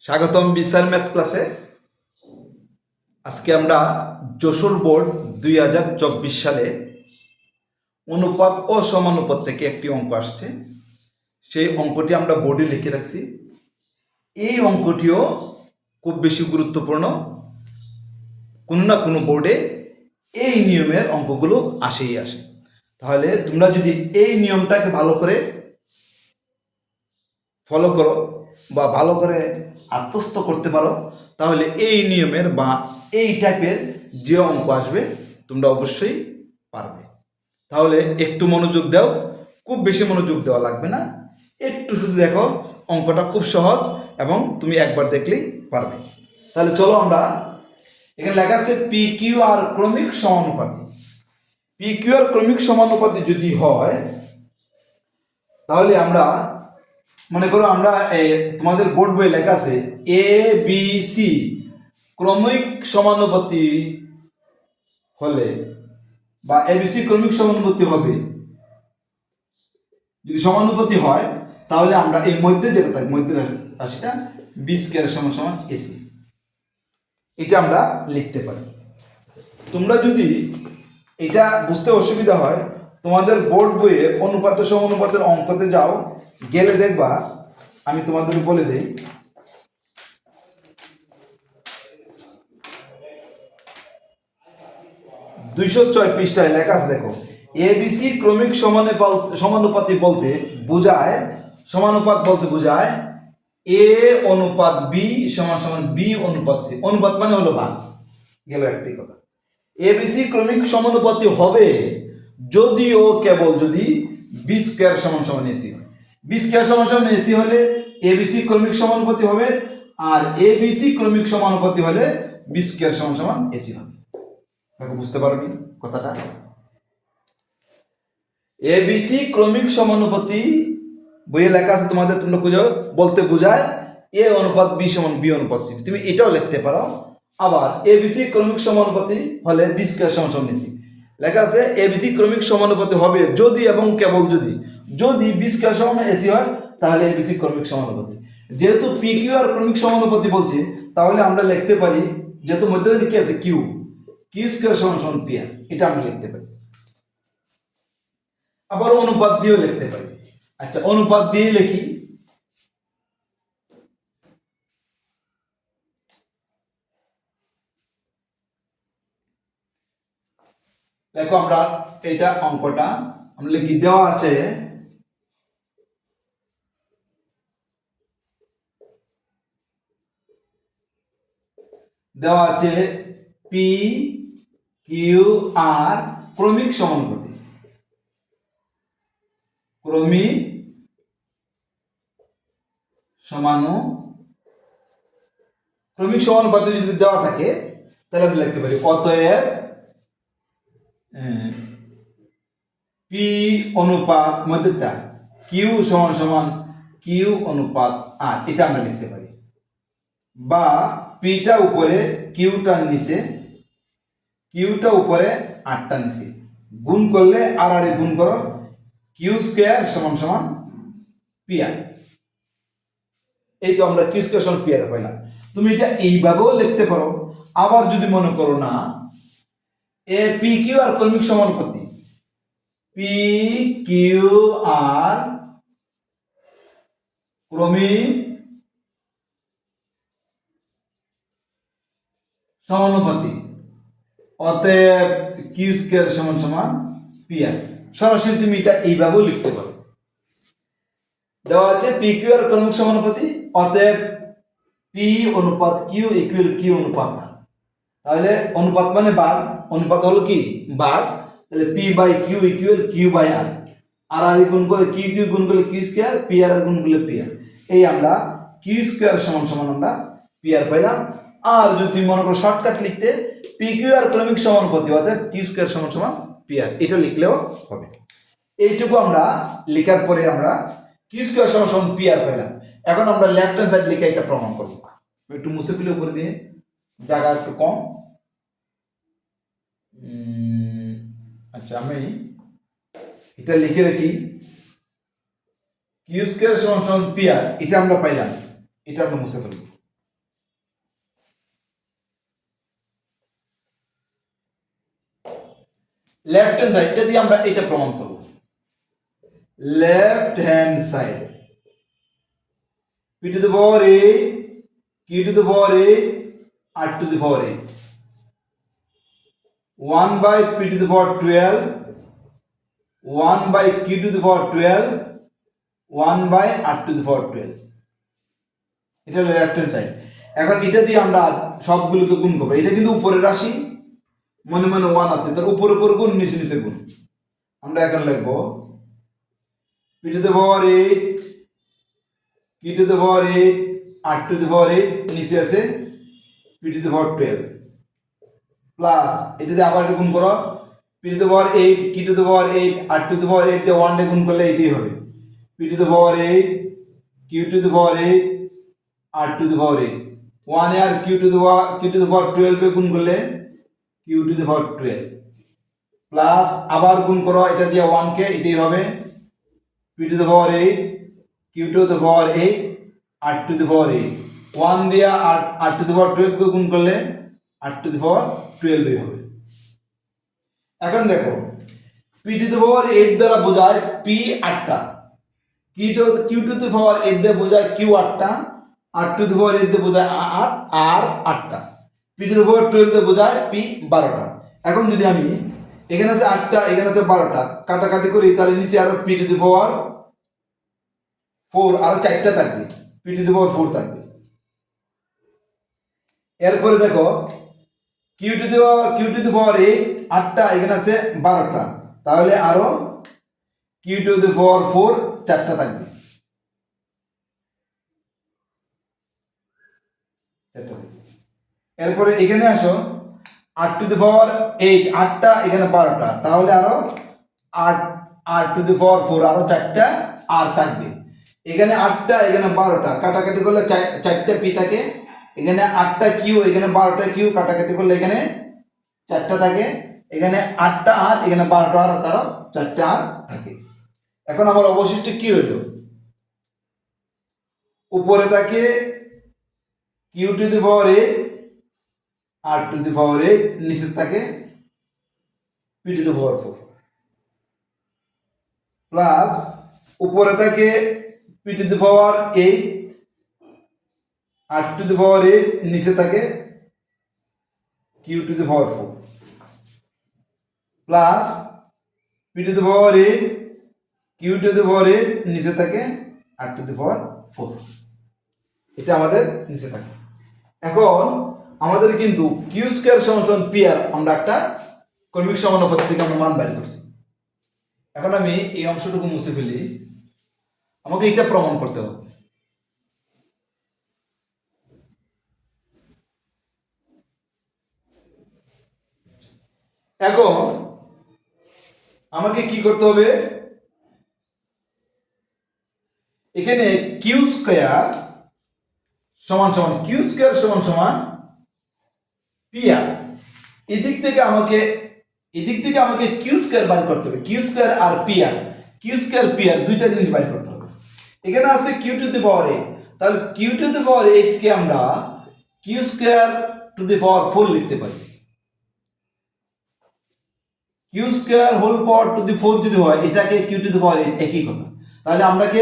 স্বাগতম বিসার ম্যাথ ক্লাসে। আজকে আমরা যশোর বোর্ড 2024 সালে অনুপাত ও সমানুপাত থেকে একটি অঙ্ক আসছে। সেই অঙ্কটি আমরা বোর্ডে লিখে রাখছি। এই অঙ্কটিও খুব বেশি গুরুত্বপূর্ণ। কোনো না কোনো বোর্ডে এই নিয়মের অঙ্কগুলো আসেই আসে। তাহলে তোমরা যদি এই নিয়মটাকে ভালো করে ফলো করো বা ভালো করে আত্মস্থ করতে পারো, তাহলে এই নিয়মের বা এই টাইপের যে অঙ্ক আসবে তোমরা অবশ্যই পারবে। তাহলে একটু মনোযোগ দাও, খুব বেশি মনোযোগ দেওয়া লাগবে না, একটু শুধু দেখো। অঙ্কটা খুব সহজ এবং তুমি একবার দেখলেই পারবে। তাহলে চলো আমরা, এখানে লেখা আছে পি কিউ আর ক্রমিক সমানুপাতি। পি কিউ আর ক্রমিক সমানুপাতি যদি হয়, তাহলে আমরা মনে করো আমরা তোমাদের বোর্ড বইয়ে লেখা আছে এ বি সি ক্রমিক সমানুপাতি হলে বা এবিসি ক্রমিক সমানুপাতি হবে। যদি সমানুপাতি হয় তাহলে আমরা এই মধ্যে যেটা থাকে, মধ্যে রাশিটা বি স্কয়ার সমান সমান এসি, এটা আমরা লিখতে পারি। তোমরা যদি এটা বুঝতে অসুবিধা হয়, তোমাদের বোর্ড বইয়ে অনুপাত সমানুপাতের অঙ্কতে যাও, গেলে দেখবা, আমি তোমাদের বলে দেই, দুইশো 6 পৃষ্ঠায় লেখা আছে, দেখো এবিসি ক্রমিক সমানুপাতি বলতে বোঝায়, সমানুপাত বলতে বোঝায় এ অনুপাত বি সমান সমান বি অনুপাত সি। অনুপাত মানে হলো ভাগ, গেল একটাই কথা। এবিসি ক্রমিক সমানুপাতি হবে যদি ও কেবল যদি বি স্কয়ার সমান সমান এসি হয়। বি স্কয়ার সমান সমান এসি হলে এবিসি ক্রমিক সমানুপাতি হবে, আর এবিসি ক্রমিক সমানুপাতি হলে বি স্কয়ার সমান সমান এসি হবে। দেখো বুঝতে পারবি কথাটা। এবিসি ক্রমিক সমানুপাতি বইয়ে লেখা আছে তোমাদের, তোমরা খুঁজো, বলতে বোঝায় এ অনুপাত বি সমান বি অনুপাত সি। তুমি এটাও লিখতে পারো। আবার এবিসি ক্রমিক সমানুপাতি হলে বি স্কয়ার সমান সমান এসি। লেখা আছে এবিসি ক্রমিক সমানুপাতি হবে যদি এবং কেবল যদি, যদি বি স্কয়ার সমান এসি হয় তাহলে এবিসি ক্রমিক সমানুপাতি। যেহেতু পি কিউ আর ক্রমিক সমানুপাতি বলছে, তাহলে আমরা লিখতে পারি, যেহেতু মধ্যে কি আছে কিউ, কিউ স্কয়ার সমান সমান পি আর, এটা আমরা লিখতে পারি। আবার অনুপাত দিয়েও লিখতে পারি। আচ্ছা, অনুপাত দিয়ে লিখি। দেখো আমরা এটা অঙ্কটা আমরা লিখি, দেওয়া আছে পি কিউ আর ক্রমিক সমানুপাতি। ক্রমিক সমানুপাতি যদি দেওয়া থাকে তাহলে আমরা লিখতে পারি অতএব পি অনুপাত মধ্যটা কিউ সমান সমান কিউ অনুপাত আর, এটা আমরা লিখতে পারি। বা পিটা উপরে কিউটার নিচে, কিউটা উপরে আটটা নিচে, গুণ করলে আর আর গুণ করো, কিউ স্কয়ার সমান সমান পি আর। এই তো আমরা কিউ স্কয়ার সমান পি আর পাইলাম। তুমি এটা এইভাবেও লিখতে পারো। আবার যদি মনে করো না এ পি কিউ আর ক্রমিক সমানুপাতি, পি কিউ আর ক্রমিক সমানুপাতি, অতএব কিউ স্কয়ার সমান সমান পি আর। সরাসরি তুমি এটা এইভাবেও লিখতে পারো। দেওয়া আছে পি কিউ আর ক্রমিক সমানুপাতি, অতএব পি অনুপাত কিউ ইকুয়াল কিউ অনুপাত আর। তাহলে অনুপাত মানে ভাগ, অনুপাত হলো কি ভাগ, তাহলে p by q equal q by r. আর আর গুণ করে কিউ কিউ গুণ করলে কিউ স্কয়ার, পি আর গুণ করলে পি আর। এই আমরা কিউ স্কয়ার সমান সমান আমরা পি আর পাইলাম। আর যদি তুমি মনে করো শর্টকাট লিখতে, পি কিউ আর ক্রমিক সমানুপাতি অর্থাৎ কিউ স্কয়ার সমান সমান পি আর, এটা লিখলেও হবে। এইটুকু আমরা লেখার পরে আমরা কিউ স্কয়ার সমান সমান পি আর পাইলাম। এখন আমরা লেফট হ্যান্ড সাইড লিখে এটা প্রমাণ করব। একটু মুছে ফেলে উপরে দিয়ে, জায়গা একটু কম। আচ্ছা, আমি এটা লিখে রাখি, কিউ স্কয়ার সমান সমান পি আর, এটা আমরা পাইলাম, এটা আমরা মুছে ফেলব। লেফট হ্যান্ড সাইডটা দিয়ে আমরা এটা প্রমাণ করব। Left hand side p to the power 8 q to the power 8 r to the power 8 1 by p to the power 12 1 by q to the power 12 1 by r to the power 12 এটা হলো left hand side. এখন এটা দিয়ে আমরা সবগুলোকে গুণ করবো। এটা কিন্তু উপরের রাশি, মনে মনে 1 আছে, তার উপর উপর গুণ, নিচে নিচে গুণ। আমরা এখন লিখবো p to the power 8 q to the power 8 r to the power 8 নিচে আছে p to the power 12 plus এটা দিয়ে আবার গুণ করো p to the power 8 q to the power 8 r to the power 8 দিয়ে 1 দিয়ে গুণ করলে এটাই হবে p to the power 8 q to the power 8 r to the power 8 1 R q to the power 12 এ গুণ করলে q to the power 12 plus আবার গুণ করো এটা দিয়ে 1 কে, এটাই হবে p to the power 8 q to the power 8 r to the power 8 1 দিয়ে r to the power 12 কে গুণ করলে r to the power 12 এই হবে। এখন দেখো p to the power 8 দ্বারা বোঝায় p 8টা, q to the power 8 দিয়ে বোঝায় q 8টা, r to the power 8 দিয়ে বোঝায় r 8টা, p to the power 12 দিয়ে বোঝায় p 12টা। এখন যদি আমি এখানে আছে 8টা, এখানে আছে 12টা, কাটাকাটি করি, তাহলে নিচে আরো p to the power 4 আরো 4টা থাকবে, p to the power 4 থাকবে। এরপরে দেখো q to the power 8 8টা, এখানে আছে 12টা, তাহলে আরো q to the power 4 4টা থাকবে। এরপরে এখানে আসো r to the power 8 8টা, এখানে 12টা, তাহলে আরো r to the power 4 আরো 4টা r থাকবে। এখানে 8টা, এখানে 12টা, কাটাকাটি করলে 4টা p থাকে, এখানে 8টা q, এখানে 12টা q, কাটাকাটি করলে এখানে 4টা থাকে, এখানে 8টা r, এখানে 12টা r, তারও 4টা r থাকে। এখন আমার অবশিষ্ট কি হইল? উপরে থাকে q to the power 8 r to the power 8, নিচে থাকে p to the power 4 plus উপরে থাকে p to the power 8 r to the power 8, নিচে থাকে q to the power 4 plus p to the power 8 q to the power 8, নিচে থাকে r to the power 4। এটা আমাদের নিচে থাকে। এখন আমাদের কিন্তু q স্কয়ার সমান p r, আমরা একটা কর্মিক সমানুপাত থেকে আমরা মান বের করছি। এখন আমি এই অংশটুকু মুছে ফেলি, আমাকে এটা প্রমাণ করতে হবে। এখন আমাকে কি করতে হবে? এখানে q স্কয়ার সমান p r, এদিক থেকে আমাকে q স্কয়ার বের করতে হবে। q স্কয়ার আর p r দুইটা জিনিস বের করতে হবে। এখানে আছে q টু দি পাওয়ার 8, তাহলে q টু দি পাওয়ার 8 কে আমরা q square to the power 4 লিখতে পারি। q square whole power to the 4 যদি হয়, এটাকে q টু দি পাওয়ার 8 একই কথা। তাহলে আমরাকে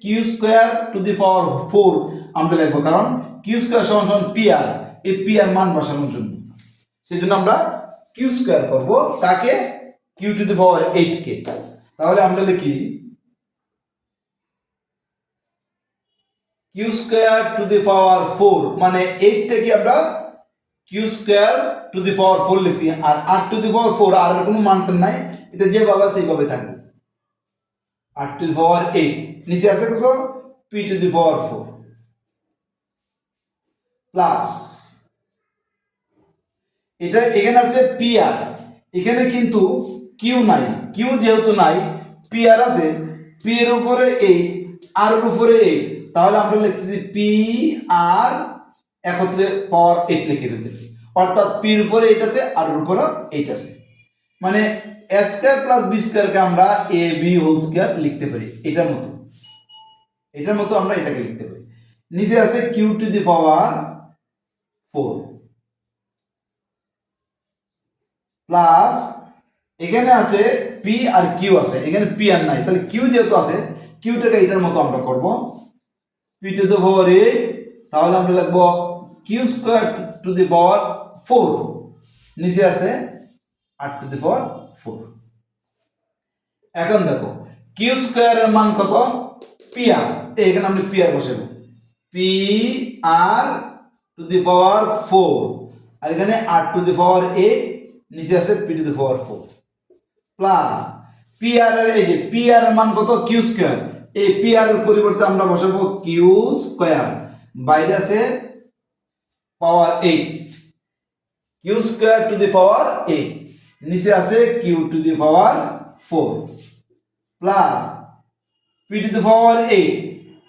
q square to the power 4 আমরা লিখব, কারণ q স্কয়ার সমান p r, এই p r মান বসানোর জন্য। সেজন্য আমরা q স্কয়ার করব, তাকে q টু দি পাওয়ার 8 কে। তাহলে আমরা লিখি q square to the power 4, মানে 8 থেকে আমরা q square to the power 4 লিখি, আর r টু দি পাওয়ার 4 আর কোনো মান নাই, এটা যেভাবে আছে এইভাবে থাকবে। r টু দি পাওয়ার 8, নিচে আছে কত? p two the power 4 plus এটা এখানে আছে pr, এখানে কিন্তু q নাই, q যেহেতু নাই, pr আছে, p এর উপরে 8 r এর উপরে 8, তাহলে আমরা লিখতেছি pr একত্রে পাওয়ার 8 লিখে ফেলতে পারি। অর্থাৎ p এর উপরে 8 আছে, r এর উপরে 8 আছে, মানে a square plus b square কে আমরা ab হোল স্কয়ার লিখতে পারি। এটার মতো আমরা এটাকে লিখতে পারি। নিচে আছে q two the power 4 plus এখানে আছে পি আর কিউ আছে, এখানে পি আর নাই, তাহলে কিউ যেহেতু আছে কিউটাকে এটার মতো আমরা করব পি টু দি পাওয়ার 8, তাহলে আমরা লিখবো Q square to the power 4, নিচে আছে আর টু দি পাওয়ার 4। এখন দেখো কিউ স্কয়ারের মান কত, পি আর, এখানে আমরা পি আর বসাবো, P R to the power 4, আর এখানে আর টু দি পাওয়ার 8, নিচে আছে P to the power 4 plus p r এর এই যে পি আর এর মান কত, কিউ স্কয়ার, এই পি আর এর পরিবর্তে আমরা বসাবো কিউ স্কয়ার, বাইরে আছে power 8, q square to the power 8, নিচে আছে Q to the power 4 plus p to the power 8,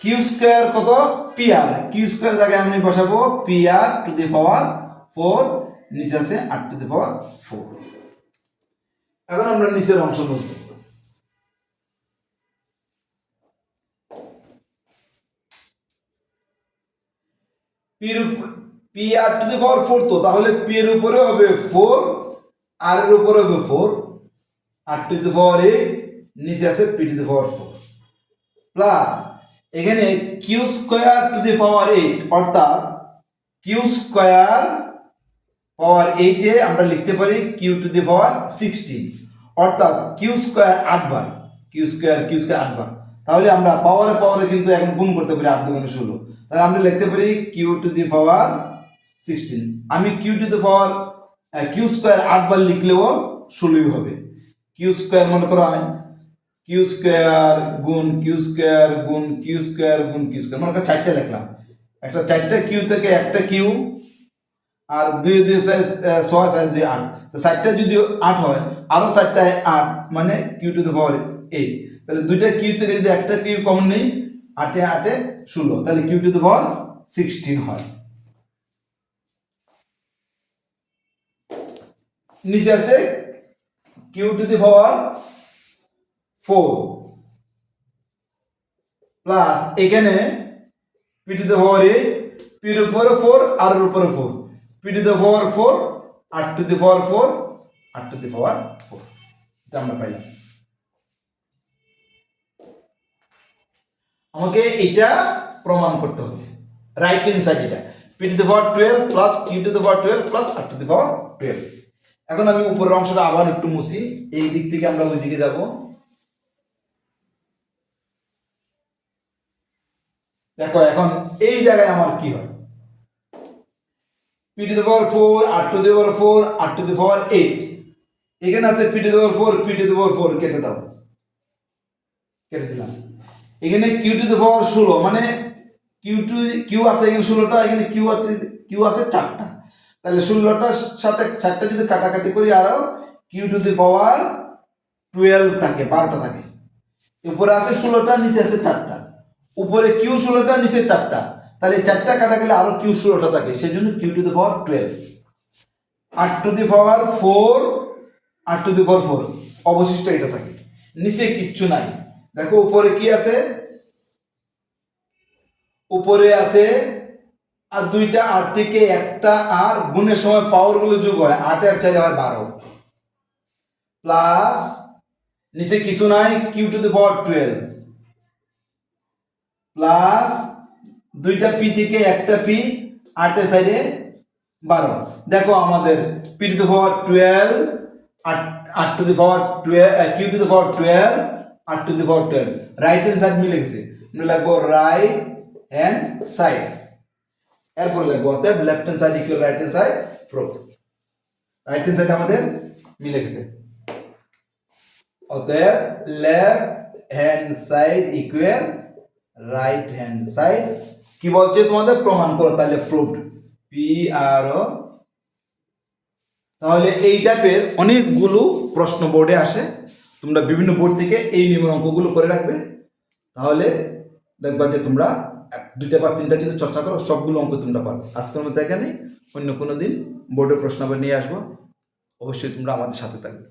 q square কত, পি আর, কিউ স্কয়ার জায়গায় আমি বসাবো P R to the power 4, নিচে আছে আর টু দি পাওয়ার 4। এখন আমরা নিচের অংশ বলবো, P R to the power 4, তো তাহলে পি এর উপরে হবে 4, আর এর উপরে হবে 4, আর টু দি পাওয়ার 8, নিচে আছে P to the power 4 plus এখানে Q square to the power 8, অর্থাৎ কিউ স্কয়ার পাওয়ার 8 এ আমরা লিখতে পারি কিউ টু দি পাওয়ার 16, অর্থাৎ কিউ স্কয়ার 8 বার, কিউ স্কয়ার 8 বার, তাহলে আমরা পাওয়ারে কিন্তু এখন গুণ করতে পারি 8 দুগুণে 16, তাহলে আমরা লিখতে পারি কিউ টু দি পাওয়ার 16। আমি Q to the power Q square 8 বার লিখলেও 16ই হবে। কিউ স্কয়ার মনে করো আমি কিউ স্কয়ার গুণ কিউ স্কয়ার গুণ কিউ স্কয়ার গুণ কিউ স্কয়ার, মনে করো 4টা লিখলাম, একটা 4টা কিউ থেকে একটা কিউ, আর 2 2 6 6 2 8, তো 4টা যদি 8 হয় আরো 4টায় 8, মানে কিউ টু দি পাওয়ার 8, তাহলে দুইটা কিউ থেকে যদি একটা কিউ কমন নেই, 8 এ 8 এ 16, তাহলে কিউ টু দি পাওয়ার 16 হয়। নিচে আছে Q to the power 4 plus এখানে P to the power 8, P এর উপরে 4 আর এর উপরে 4, P to the power 4 R to the power 4 R to the power 4, এটা আমরা পাইলাম। আমাকে এটা প্রমাণ করতে হবে, রাইট হ্যান্ড সাইড এটা P to the power 12 plus Q to the power 12 plus R to the power 12। এখন আমি উপরের অংশটা আবার একটু মুছি, এই দিক থেকে আমরা ওই দিকে যাব। দেখো এখন এই জায়গায় আমার কি হয়, P to the power 4 R to the power 4 R to the power 8, এখানে আছে P to the power 4, P to the power 4 কেটে দাও, কেটে দিলাম। এখানে কিউ টু দি পাওয়ার 16, মানে কিউ আছে এখানে 16টা, এখানে কিউ আছে 4টা, তাহলে 16টার সাথে 4টা যদি কাটাকাটি করি আরো কিউ টু দি পাওয়ার 12 থাকে, 12টা থাকে। উপরে আছে 16টা, নিচে আছে 4টা, উপরে কিউ 16টা, নিচে 4টা, তাহলে 4টা কাটা গেলে আরো কিউ 16টা থাকে, সেই জন্য Q to the power 12 R to the power 4 R to the power 4, অবশিষ্ট এটা থাকে, নিচে কিচ্ছু নাই। দেখো উপরে কি আছে, উপরে আছে আর দুইটা, আর থেকে একটা, আর গুণের সময় পাওয়ার গুলো যোগ হয়, 8 আর 4 হয় 12 প্লাস নিচে কিছু নাই Q to the power 12 plus দুইটা পি থেকে একটা পি, 8 এর সাইডে 12। দেখো আমাদের P to the power 12 R to the power 12, Q to the power 12 R to the power 12, right hand side মিলে গেছে, আমরা লিখবো রাইট হ্যান্ড সাইড, এরপর লিখবো অতএব left hand side equal right hand side proof, right hand side আমাদের মিলে গেছে, অতএব left hand side equal right hand side. কি বলছে তোমাদের, প্রমাণ করো, তাহলে প্রুফড, পি আর ও। তাহলে এই টাইপের অনেকগুলো প্রশ্ন বোর্ডে আসে, তোমরা বিভিন্ন বোর্ড থেকে এই নিয়মের অঙ্কগুলো করে রাখবে, তাহলে দেখবা যে তোমরা 2টা বা 3টা যদি চর্চা করো সবগুলো অঙ্ক তোমরা পারো। আজকের মতো এখানে, অন্য কোনো দিন বোর্ডের প্রশ্ন আবার নিয়ে আসবো, অবশ্যই তোমরা আমাদের সাথে থাকবে।